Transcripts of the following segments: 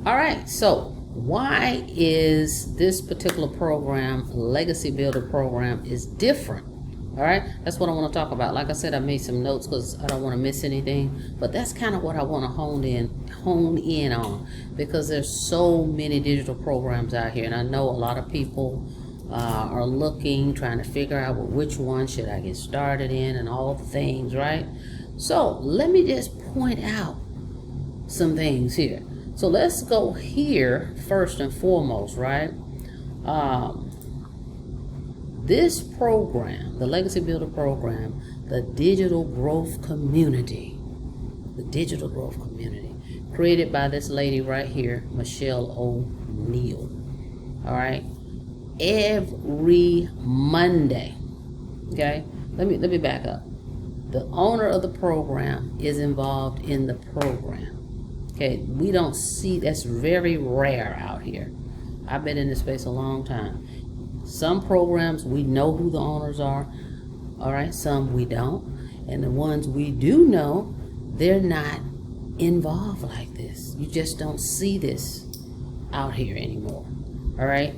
All right, so why is this particular program, Legacy Builder program, is different? All right, that's what I want to talk about. Like I said, I made some notes because I don't want to miss anything, but that's kind of what I want to hone in on, because there's so many digital programs out here, and I know a lot of people are looking, trying to figure out, well, which one should I get started in, and all the things, right? So let me just point out some things here. So let's go here first and foremost, right? Um, this program, the Legacy Builder program, the Digital Growth Community, created by this lady right here, Michelle O'Neill. All right, every Monday. Okay, let me back up. The owner of the program is involved in the program. Okay, we don't see, that's very rare out here. I've been in this space a long time. Some programs we know who the owners are, all right, some we don't. And the ones we do know, they're not involved like this. You just don't see this out here anymore, all right?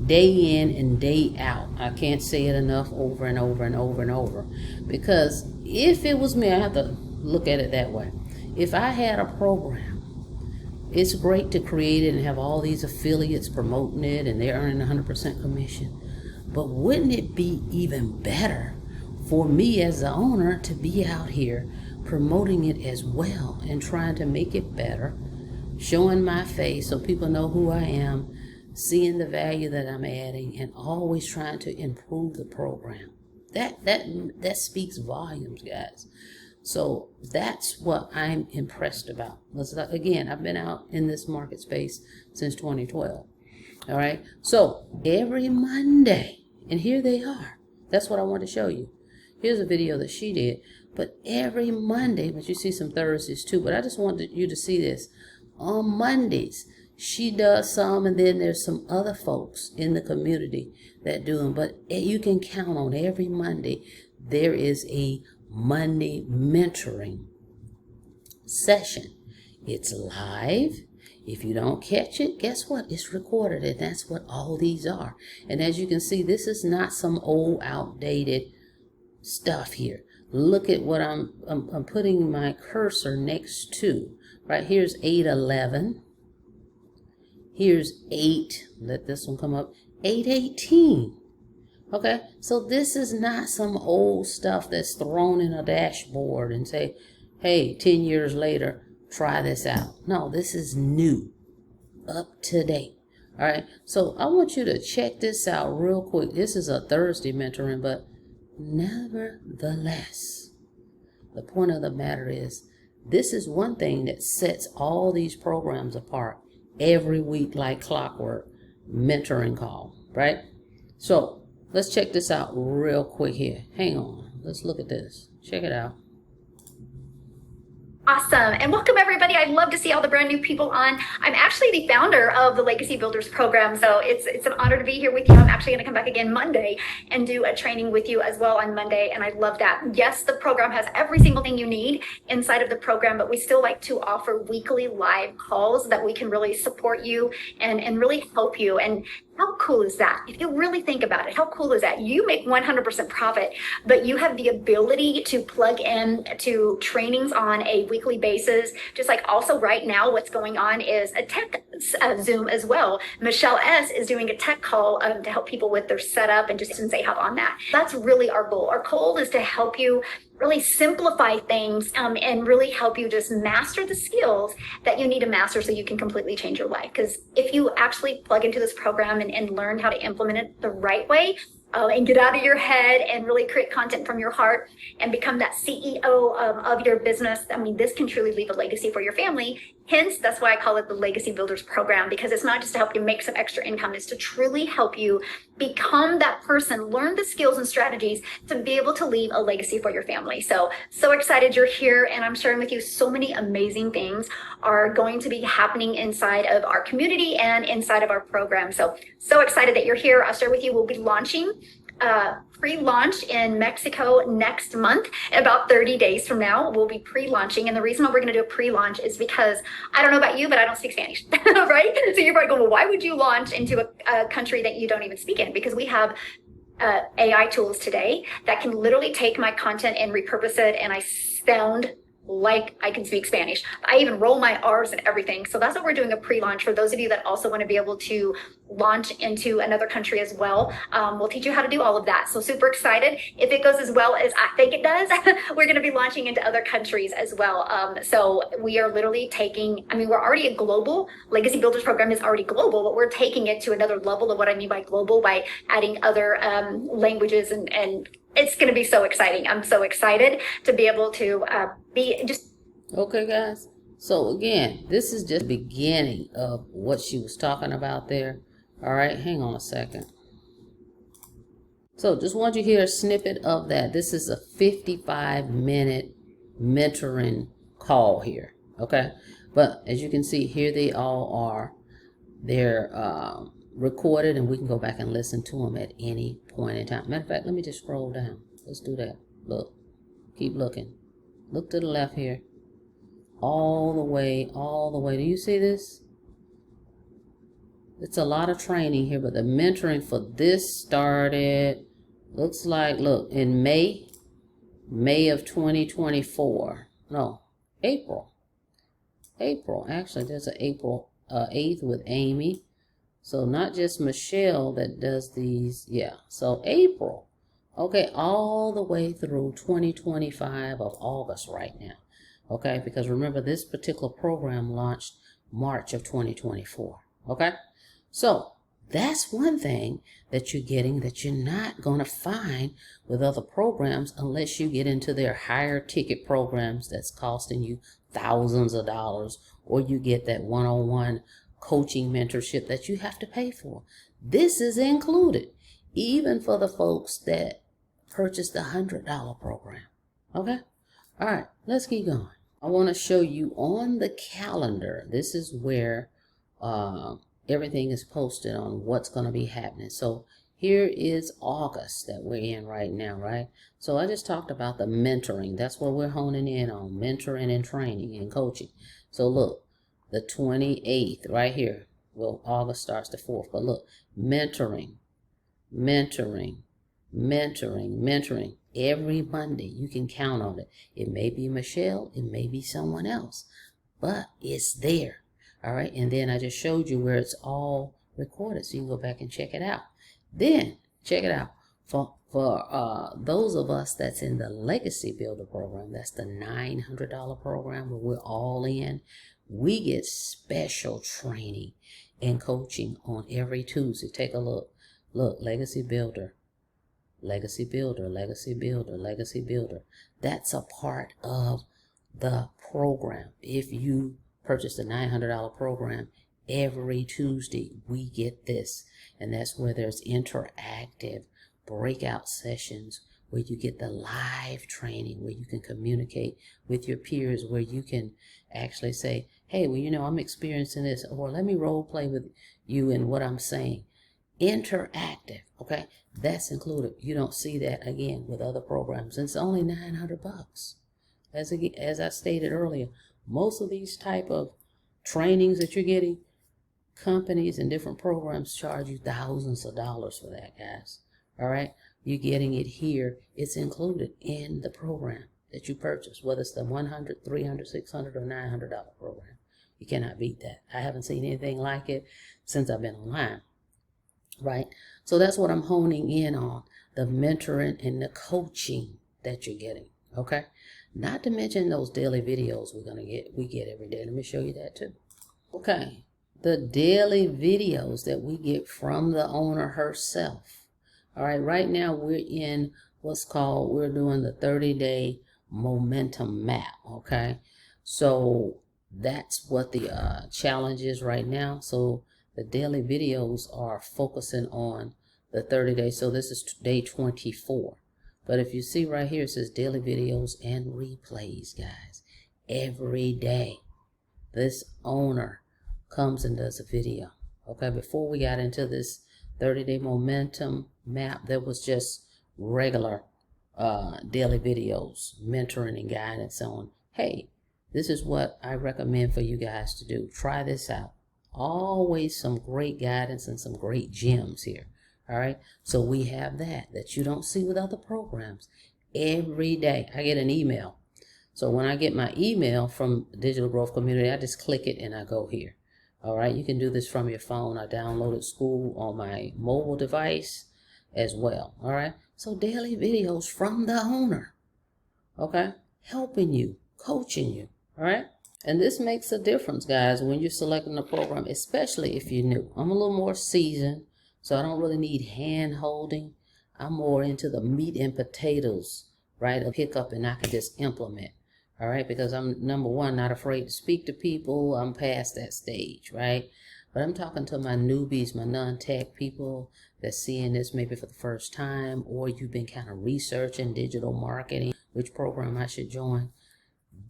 Day in and day out. I can't say it enough, over and over and over and over. Because if it was me, I have to look at it that way. If I had a program, it's great to create it and have all these affiliates promoting it and they're earning 100% commission. But wouldn't it be even better for me as the owner to be out here promoting it as well and trying to make it better, showing my face so people know who I am, seeing the value that I'm adding, and always trying to improve the program? That speaks volumes, guys. So that's what I'm impressed about. Again, I've been out in this market space since 2012. All right. So every Monday, and here they are. That's what I want to show you. Here's a video that she did. But every Monday, but you see some Thursdays too. But I just wanted you to see this. On Mondays, she does some, and then there's some other folks in the community that do them. But you can count on every Monday, there is a Monday mentoring session. It's live. If you don't catch it, guess what? It's recorded, and that's what all these are. And as you can see, this is not some old, outdated stuff here. Look at what I'm putting my cursor next to. Right here's 8:11. Here's 8. Let this one come up. 8:18. Okay, so this is not some old stuff that's thrown in a dashboard and say, hey, 10 years later, try this out. No, this is new, up to date. All right, so I want you to check this out real quick. This is a Thursday mentoring, but nevertheless, the point of the matter is, this is one thing that sets all these programs apart. Every week, like clockwork, mentoring call, right? So let's check this out real quick here. Hang on. Let's look at this. Check it out. Awesome. And welcome, everybody. I'd love to see all the brand new people on. I'm actually the founder of the Legacy Builders program, so it's an honor to be here with you. I'm actually going to come back again Monday and do a training with you as well on Monday, and I love that. Yes, the program has every single thing you need inside of the program, but we still like to offer weekly live calls that we can really support you and really help you. And how cool is that? If you really think about it, how cool is that? You make 100% profit, but you have the ability to plug in to trainings on a weekly basis. Just like also right now, what's going on is a tech Zoom as well. Michelle S. is doing a tech call to help people with their setup and just since they have on that. That's really our goal. Our goal is to help you really simplify things and really help you just master the skills that you need to master so you can completely change your life. Because if you actually plug into this program and learn how to implement it the right way, and get out of your head and really create content from your heart and become that CEO of your business, I mean, this can truly leave a legacy for your family. Hence, that's why I call it the Legacy Builders program, because it's not just to help you make some extra income, it's to truly help you become that person, learn the skills and strategies to be able to leave a legacy for your family. So excited you're here, and I'm sharing with you so many amazing things are going to be happening inside of our community and inside of our program. So excited that you're here. I'll share with you, we'll be launching pre-launch in Mexico next month. About 30 days from now, we'll be pre-launching. And the reason why we're going to do a pre-launch is because I don't know about you, but I don't speak Spanish, right? So you're probably going, well, why would you launch into a country that you don't even speak in? Because we have AI tools today that can literally take my content and repurpose it, and I sound like I can speak Spanish. I even roll my R's and everything. So that's what we're doing, a pre-launch for those of you that also want to be able to launch into another country as well. We'll teach you how to do all of that. So super excited. If it goes as well as I think it does, we're going to be launching into other countries as well. So we are literally taking, I mean, we're already a global, Legacy Builders program is already global, but we're taking it to another level of what I mean by global by adding other languages, and it's going to be so exciting. I'm so excited to be able to be just. Okay, guys. So again, this is just the beginning of what she was talking about there. All right, hang on a second. So just want you to hear a snippet of that. This is a 55-minute mentoring call here. Okay, but as you can see here, they all are. They're recorded, and we can go back and listen to them at any point in time. Matter of fact, let me just scroll down. Let's do that. Look, keep looking. Look to the left here. All the way, all the way. Do you see this? It's a lot of training here, but the mentoring for this started, looks like, look, in May of 2024. No, April. Actually, there's an April 8th with Amy. So not just Michelle that does these. Yeah, so April. Okay, all the way through 2025 of August right now. Okay, because remember, this particular program launched March of 2024. Okay, so that's one thing that you're getting that you're not going to find with other programs unless you get into their higher ticket programs that's costing you thousands of dollars, or you get that one-on-one coaching mentorship that you have to pay for. This is included, even for the folks that purchased the $100 program. Okay, all right, let's keep going. I want to show you on the calendar. This is where everything is posted on what's going to be happening. So here is August that we're in right now, right? So I just talked about the mentoring. That's what we're honing in on, mentoring and training and coaching. So look, the 28th right here. Well, August starts the 4th, but look, mentoring. Every Monday, you can count on it. It may be Michelle, it may be someone else, but it's there. All right, and then I just showed you where it's all recorded, so you can go back and check it out. Then, check it out. For those of us that's in the Legacy Builder program, that's the $900 program where we're all in, we get special training and coaching on every Tuesday. Take a look. Look, Legacy Builder. Legacy Builder. That's a part of the program. If you purchase the $900 program, every Tuesday we get this. And that's where there's interactive breakout sessions where you get the live training, where you can communicate with your peers, where you can actually say, hey, well, you know, I'm experiencing this, or let me role play with you in what I'm saying. Interactive, okay? That's included. You don't see that again with other programs. It's only $900. As I stated earlier, most of these type of trainings that you're getting, companies and different programs charge you thousands of dollars for that, guys. All right? You're getting it here. It's included in the program that you purchase, whether it's the $100, $300, $600, or $900 program. You cannot beat that. I haven't seen anything like it since I've been online. Right? So that's what I'm honing in on, the mentoring and the coaching that you're getting. Okay? Not to mention those daily videos we get every day. Let me show you that too. Okay. The daily videos that we get from the owner herself. All right. Right now we're in we're doing the 30-day momentum map. Okay. So that's what the challenge is right now. So the daily videos are focusing on the 30 days. So this is day 24. But if you see right here, it says daily videos and replays, guys. Every day, this owner comes and does a video. Okay, before we got into this 30-day momentum map. There was just regular daily videos, mentoring and guidance on, hey, this is what I recommend for you guys to do. Try this out. Always some great guidance and some great gems here. All right. So we have that you don't see with other programs. Every day I get an email. So when I get my email from Digital Growth Community, I just click it and I go here. All right. You can do this from your phone. I downloaded school on my mobile device as well. All right. So daily videos from the owner. Okay. Helping you, coaching you. All right. And this makes a difference, guys, when you're selecting a program, especially if you're new. I'm a little more seasoned, so I don't really need hand holding. I'm more into the meat and potatoes, right? A pick up and I can just implement. All right. Because I'm, number one, not afraid to speak to people. I'm past that stage, right? But I'm talking to my newbies, my non-tech people that's seeing this maybe for the first time, or you've been kind of researching digital marketing, which program I should join.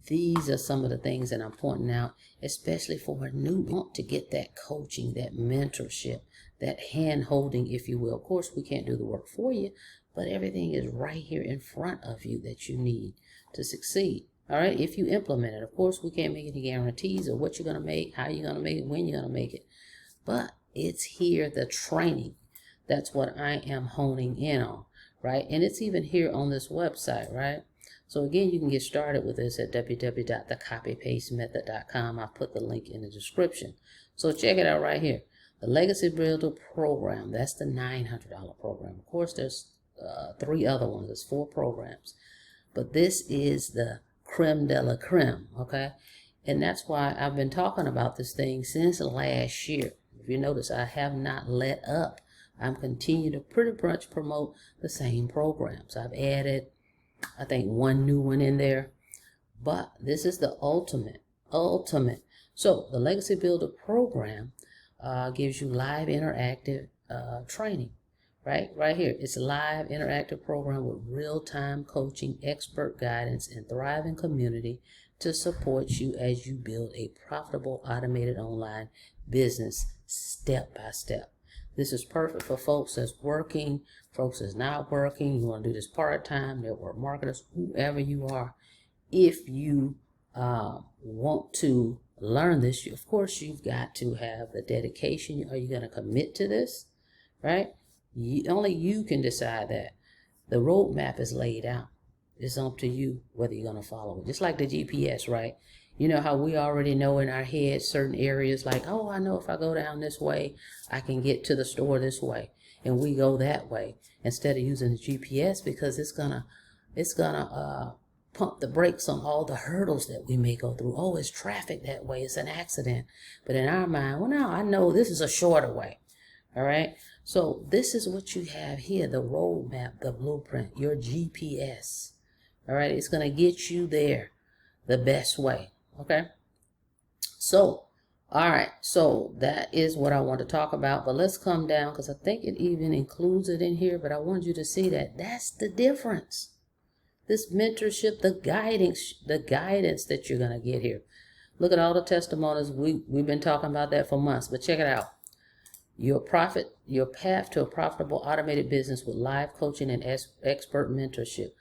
These are some of the things that I'm pointing out, especially for a newbie. Want to get that coaching, that mentorship, that hand holding, if you will. Of course, we can't do the work for you, but everything is right here in front of you that you need to succeed. All right, if you implement it. Of course, we can't make any guarantees of what you're going to make, how you're going to make it, when you're going to make it. But it's here, the training. That's what I am honing in on, right? And it's even here on this website, right? So again, you can get started with this at www.thecopypastemethod.com. I'll put the link in the description. So check it out right here. The Legacy Builder Program, that's the $900 program. Of course, there's 3 other ones. There's 4 programs. But this is the creme de la creme, okay? And that's why I've been talking about this thing since last year. If you notice, I have not let up. I'm continuing to pretty much promote the same programs. I've added, I think, 1 new one in there, but this is the ultimate. So the Legacy Builder Program gives you live interactive training, right? Right here. It's a live interactive program with real-time coaching, expert guidance, and thriving community to support you as you build a profitable automated online business step by step. This is perfect for folks that's working, folks that's not working. You want to do this part-time, network marketers, whoever you are. If you want to learn this, of course, you've got to have the dedication. Are you going to commit to this, right? Only you can decide that. The roadmap is laid out. It's up to you whether you're going to follow it. Just like the GPS, right? You know how we already know in our head certain areas like, oh, I know if I go down this way, I can get to the store this way. And we go that way instead of using the GPS because it's gonna pump the brakes on all the hurdles that we may go through. Oh, it's traffic that way. It's an accident. But in our mind, well, now I know this is a shorter way. All right. So this is what you have here, the roadmap, the blueprint, your GPS. All right. It's going to get you there the best way. Okay. So, all right. So that is what I want to talk about. But let's come down because I think it even includes it in here. But I want you to see that that's the difference. This mentorship, the guidance that you're going to get here. Look at all the testimonies. We've been talking about that for months. But check it out. Your path to a profitable automated business with live coaching and expert mentorship.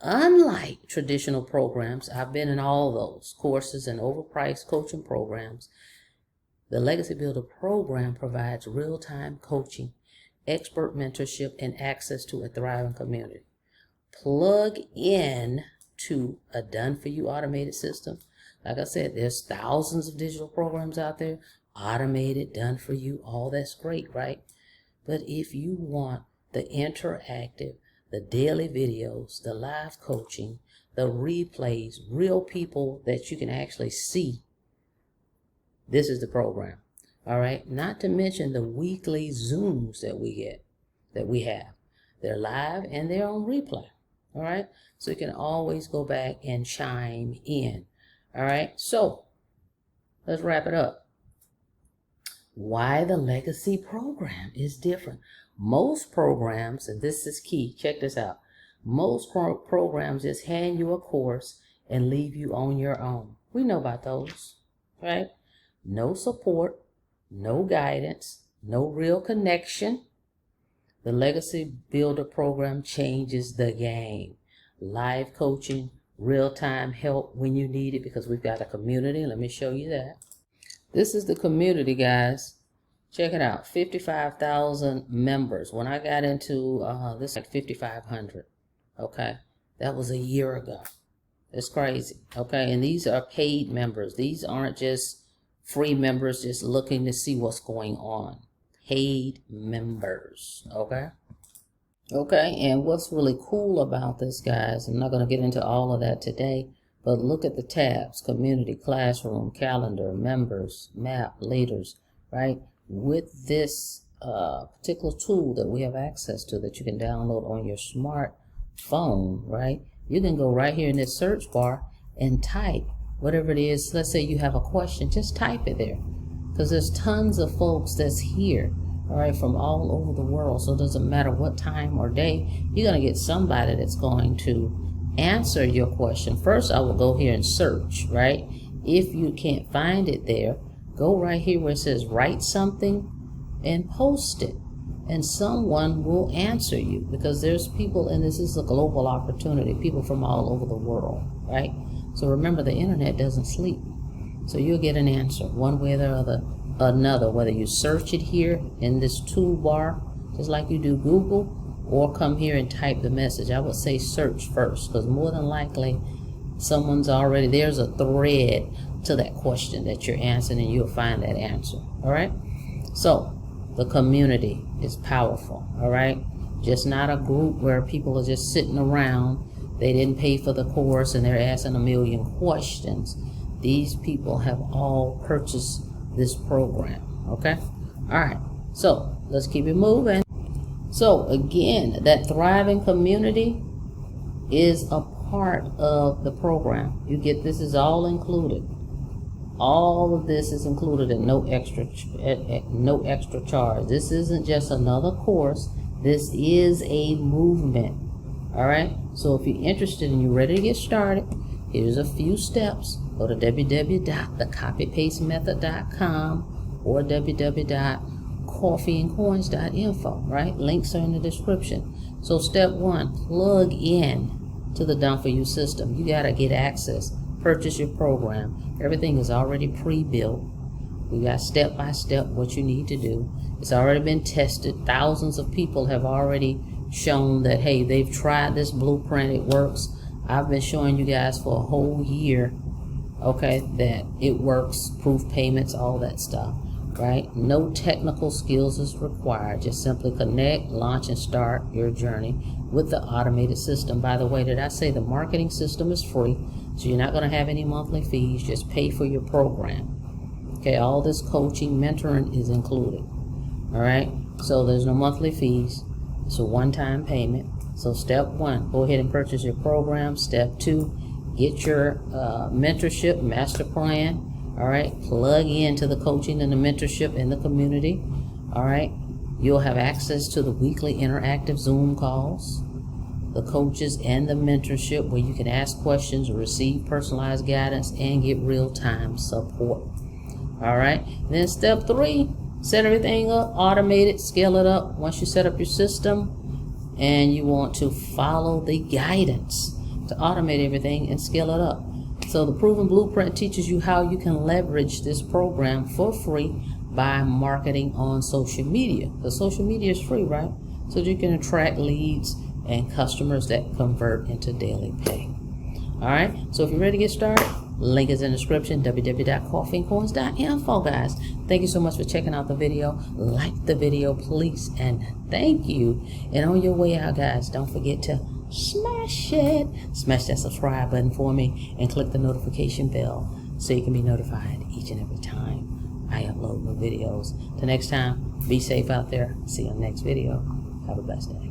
Unlike traditional programs, I've been in all those courses and overpriced coaching programs. The Legacy Builder program provides real-time coaching, expert mentorship, and access to a thriving community. Plug in to a done-for-you automated system. Like I said, there's thousands of digital programs out there. Automated, done for you, all that's great, right? But if you want the interactive, the daily videos, the live coaching, the replays, real people that you can actually see, this is the program. All right. Not to mention the weekly Zooms that we have. They're live and they're on replay. All right. So you can always go back and chime in. All right. So let's wrap it up. Why the Legacy program is different. Most programs, and this is key, check this out. Most programs just hand you a course and leave you on your own. We know about those, right? No support, no guidance, no real connection, The Legacy Builder program changes the game. Live coaching, real-time help when you need it, because we've got a community. Let me show you that. This is the community, guys. Check it out, 55,000 members. When I got into this, like 5,500. Okay, that was a year ago. It's crazy. Okay, and these are paid members. These aren't just free members just looking to see what's going on. Paid members. Okay. Okay, and what's really cool about this, guys, I'm not going to get into all of that today, but look at the tabs: community, classroom, calendar, members, map, leaders, right? With this particular tool that we have access to, that you can download on your smartphone, right? You can go right here in this search bar and type whatever it is. Let's say you have a question, just type it there, because there's tons of folks that's here, all right, from all over the world. So it doesn't matter what time or day, you're going to get somebody that's going to answer your question. First, I will go here and search, right? If you can't find it there, go right here where it says write something and post it, and someone will answer you, because there's people, and this is a global opportunity, people from all over the world, right? So remember, the internet doesn't sleep. So you'll get an answer one way or the another, whether you search it here in this toolbar, just like you do Google, or come here and type the message. I would say search first, because more than likely someone's already, there's a thread to that question that you're answering, and you'll find that answer. All right, so the community is powerful. All right, just not a group where people are just sitting around. They didn't pay for the course and they're asking a million questions. These people have all purchased this program. Okay, all right, so let's keep it moving. So again, that thriving community is a part of the program. You get, this is all included. All of this is included at no extra charge. This isn't just another course. This is a movement. All right. So if you're interested and you're ready to get started, here's a few steps. Go to www.thecopypastemethod.com or www.coffeeandcoins.info. Right. Links are in the description. So step one, plug in to the Done For You system. You got to get access. Purchase your program. Everything is already pre-built. We got step by step what you need to do. It's already been tested. Thousands of people have already shown that, hey, they've tried this blueprint, it works. I've been showing you guys for a whole year, okay, that it works. Proof payments, all that stuff, right? No technical skills is required. Just simply connect, launch, and start your journey with the automated system. By the way, did I say the marketing system is free? So you're not going to have any monthly fees. Just pay for your program. Okay, all this coaching, mentoring is included. All right, so there's no monthly fees. It's a one-time payment. So step one, go ahead and purchase your program. Step two, get your mentorship master plan. All right, plug into the coaching and the mentorship in the community. All right, you'll have access to the weekly interactive Zoom calls, the coaches, and the mentorship, where you can ask questions, receive personalized guidance, and get real-time support. All right, then step three, set everything up, automate it, scale it up. Once you set up your system and you want to follow the guidance to automate everything and scale it up. So the Proven Blueprint teaches you how you can leverage this program for free by marketing on social media. Because social media is free, right? So you can attract leads and customers that convert into daily pay. All right, so if you're ready to get started, link is in the description, www.coffeeandcoins.info, guys. Thank you so much for checking out the video. Like the video, please, and thank you. And on your way out, guys, don't forget to smash that subscribe button for me, and click the notification bell so you can be notified each and every time I upload new videos. Till next time, be safe out there. See you in the next video. Have a blessed day.